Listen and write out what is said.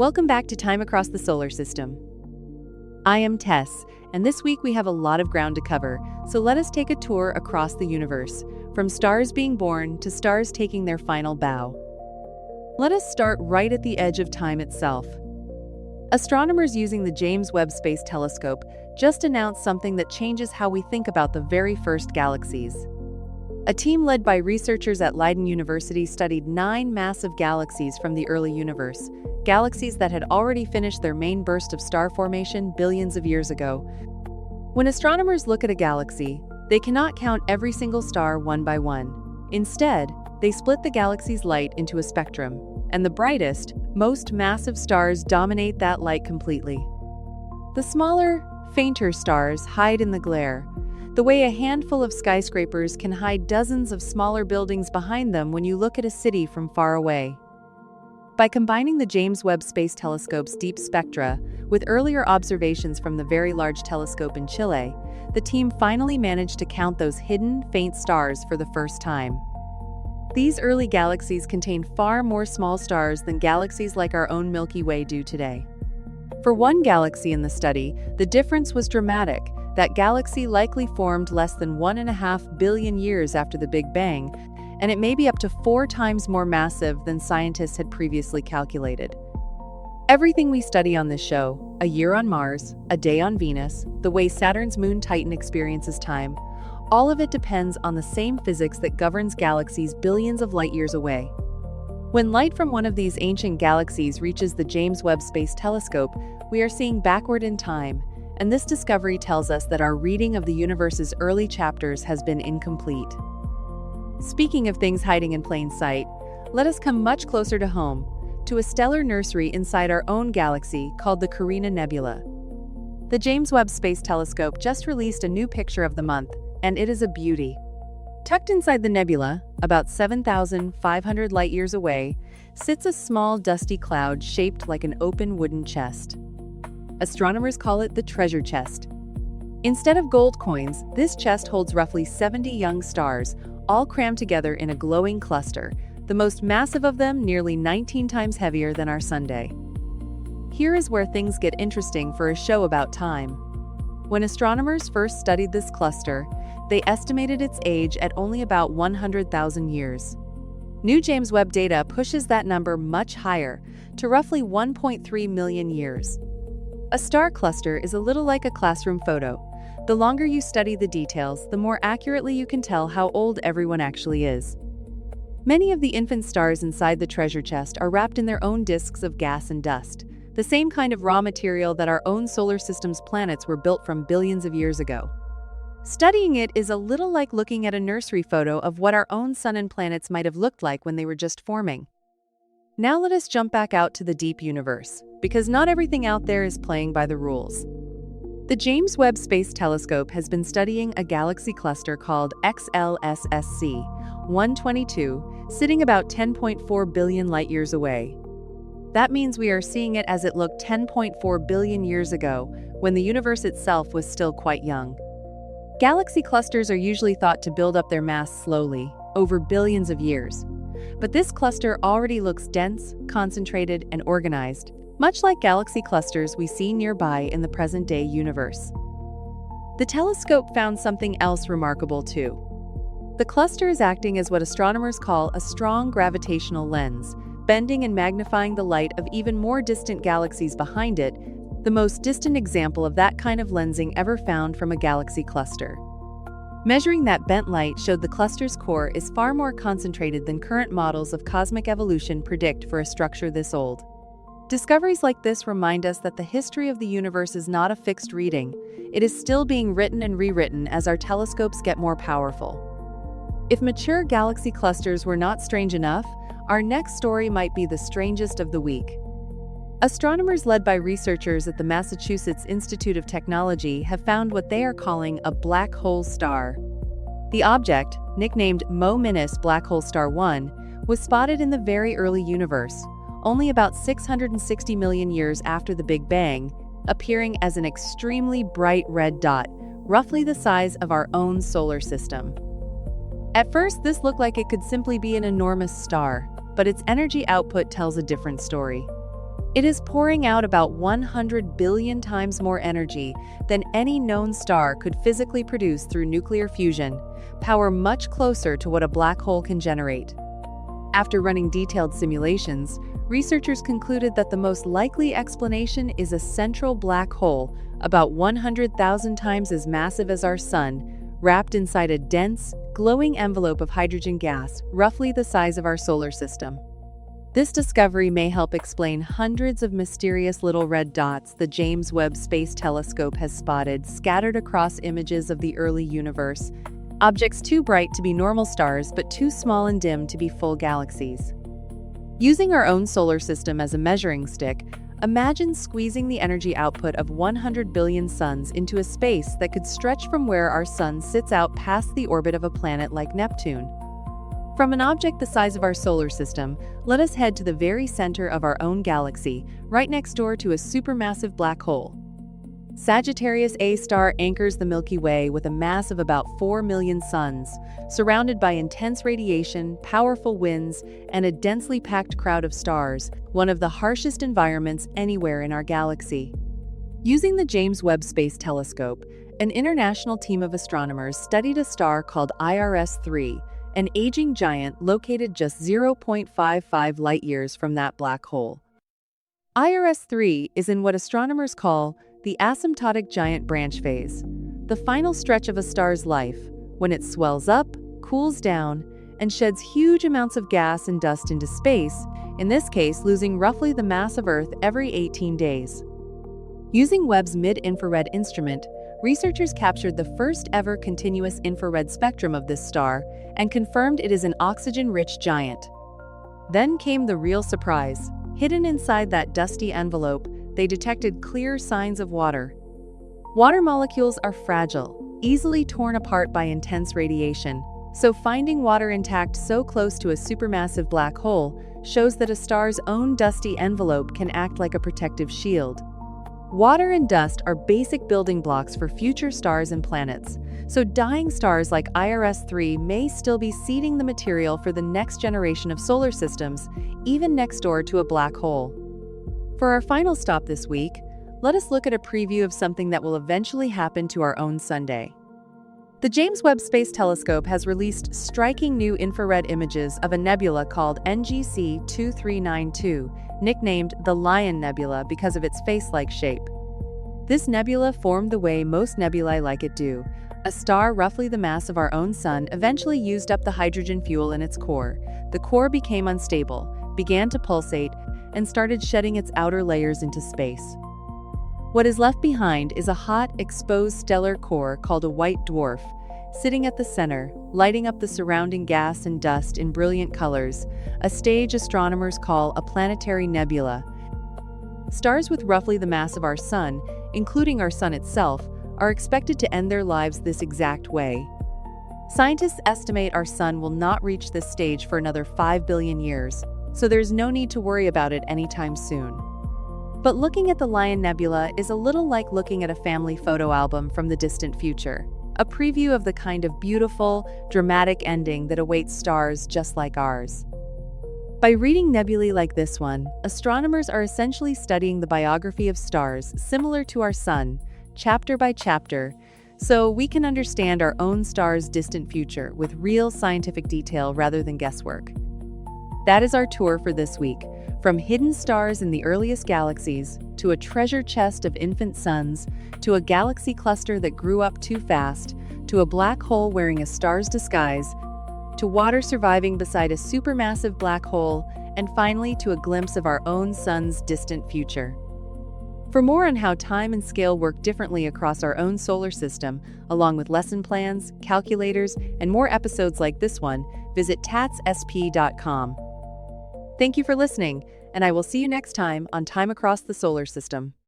Welcome back to Time Across the Solar System. I am Tess, and this week we have a lot of ground to cover, so let us take a tour across the universe, from stars being born to stars taking their final bow. Let us start right at the edge of time itself. Astronomers using the James Webb Space Telescope just announced something that changes how we think about the very first galaxies. A team led by researchers at Leiden University studied 9 massive galaxies from the early universe, galaxies that had already finished their main burst of star formation billions of years ago. When astronomers look at a galaxy, they cannot count every single star one by one. Instead, they split the galaxy's light into a spectrum, and the brightest, most massive stars dominate that light completely. The smaller, fainter stars hide in the glare, the way a handful of skyscrapers can hide dozens of smaller buildings behind them when you look at a city from far away. By combining the James Webb Space Telescope's deep spectra with earlier observations from the Very Large Telescope in Chile, the team finally managed to count those hidden, faint stars for the first time. These early galaxies contain far more small stars than galaxies like our own Milky Way do today. For one galaxy in the study, the difference was dramatic. That galaxy likely formed less than 1.5 billion years after the Big Bang, and it may be up to 4 times more massive than scientists had previously calculated. Everything we study on this show, a year on Mars, a day on Venus, the way Saturn's moon Titan experiences time, all of it depends on the same physics that governs galaxies billions of light years away. When light from one of these ancient galaxies reaches the James Webb Space Telescope, we are seeing backward in time, and this discovery tells us that our reading of the universe's early chapters has been incomplete. Speaking of things hiding in plain sight, let us come much closer to home, to a stellar nursery inside our own galaxy called the Carina Nebula. The James Webb Space Telescope just released a new picture of the month, and it is a beauty. Tucked inside the nebula, about 7,500 light-years away, sits a small dusty cloud shaped like an open wooden chest. Astronomers call it the treasure chest. Instead of gold coins, this chest holds roughly 70 young stars, all crammed together in a glowing cluster, the most massive of them nearly 19 times heavier than our Sunday. Here is where things get interesting for a show about time. When astronomers first studied this cluster, they estimated its age at only about 100,000 years. New James Webb data pushes that number much higher, to roughly 1.3 million years. A star cluster is a little like a classroom photo. The longer you study the details, the more accurately you can tell how old everyone actually is. Many of the infant stars inside the treasure chest are wrapped in their own disks of gas and dust, the same kind of raw material that our own solar system's planets were built from billions of years ago. Studying it is a little like looking at a nursery photo of what our own sun and planets might have looked like when they were just forming. Now let us jump back out to the deep universe, because not everything out there is playing by the rules. The James Webb Space Telescope has been studying a galaxy cluster called XLSSC 122, sitting about 10.4 billion light-years away. That means we are seeing it as it looked 10.4 billion years ago, when the universe itself was still quite young. Galaxy clusters are usually thought to build up their mass slowly, over billions of years. But this cluster already looks dense, concentrated, and organized, much like galaxy clusters we see nearby in the present-day universe. The telescope found something else remarkable too. The cluster is acting as what astronomers call a strong gravitational lens, bending and magnifying the light of even more distant galaxies behind it, the most distant example of that kind of lensing ever found from a galaxy cluster. Measuring that bent light showed the cluster's core is far more concentrated than current models of cosmic evolution predict for a structure this old. Discoveries like this remind us that the history of the universe is not a fixed reading. It is still being written and rewritten as our telescopes get more powerful. If mature galaxy clusters were not strange enough, our next story might be the strangest of the week. Astronomers led by researchers at the Massachusetts Institute of Technology have found what they are calling a black hole star. The object, nicknamed Mo-Minus Black Hole Star 1, was spotted in the very early universe, only about 660 million years after the Big Bang, appearing as an extremely bright red dot, roughly the size of our own solar system. At first, this looked like it could simply be an enormous star, but its energy output tells a different story. It is pouring out about 100 billion times more energy than any known star could physically produce through nuclear fusion, power much closer to what a black hole can generate. After running detailed simulations, researchers concluded that the most likely explanation is a central black hole about 100,000 times as massive as our Sun, wrapped inside a dense, glowing envelope of hydrogen gas, roughly the size of our solar system. This discovery may help explain hundreds of mysterious little red dots the James Webb Space Telescope has spotted scattered across images of the early universe, objects too bright to be normal stars but too small and dim to be full galaxies. Using our own solar system as a measuring stick, imagine squeezing the energy output of 100 billion suns into a space that could stretch from where our Sun sits out past the orbit of a planet like Neptune. From an object the size of our solar system, let us head to the very center of our own galaxy, right next door to a supermassive black hole. Sagittarius A star anchors the Milky Way with a mass of about 4 million suns, surrounded by intense radiation, powerful winds, and a densely packed crowd of stars, one of the harshest environments anywhere in our galaxy. Using the James Webb Space Telescope, an international team of astronomers studied a star called IRS-3, an aging giant located just 0.55 light-years from that black hole. IRS-3 is in what astronomers call the asymptotic giant branch phase, the final stretch of a star's life, when it swells up, cools down, and sheds huge amounts of gas and dust into space, in this case losing roughly the mass of Earth every 18 days. Using Webb's mid-infrared instrument, researchers captured the first ever continuous infrared spectrum of this star and confirmed it is an oxygen-rich giant. Then came the real surprise. Hidden inside that dusty envelope, they detected clear signs of water. Water molecules are fragile, easily torn apart by intense radiation, so finding water intact so close to a supermassive black hole shows that a star's own dusty envelope can act like a protective shield. Water and dust are basic building blocks for future stars and planets, so dying stars like IRS-3 may still be seeding the material for the next generation of solar systems, even next door to a black hole. For our final stop this week, let us look at a preview of something that will eventually happen to our own Sunday. The James Webb Space Telescope has released striking new infrared images of a nebula called NGC 2392, nicknamed the Lion Nebula because of its face-like shape. This nebula formed the way most nebulae like it do. A star roughly the mass of our own Sun eventually used up the hydrogen fuel in its core. The core became unstable, began to pulsate, and started shedding its outer layers into space. What is left behind is a hot, exposed stellar core called a white dwarf, sitting at the center, lighting up the surrounding gas and dust in brilliant colors, a stage astronomers call a planetary nebula. Stars with roughly the mass of our Sun, including our Sun itself, are expected to end their lives this exact way. Scientists estimate our Sun will not reach this stage for another 5 billion years, so there's no need to worry about it anytime soon. But looking at the Lion Nebula is a little like looking at a family photo album from the distant future, a preview of the kind of beautiful, dramatic ending that awaits stars just like ours. By reading nebulae like this one, astronomers are essentially studying the biography of stars similar to our Sun, chapter by chapter, so we can understand our own star's distant future with real scientific detail rather than guesswork. That is our tour for this week. From hidden stars in the earliest galaxies, to a treasure chest of infant suns, to a galaxy cluster that grew up too fast, to a black hole wearing a star's disguise, to water surviving beside a supermassive black hole, and finally to a glimpse of our own Sun's distant future. For more on how time and scale work differently across our own solar system, along with lesson plans, calculators, and more episodes like this one, visit tatssp.com. Thank you for listening, and I will see you next time on Time Across the Solar System.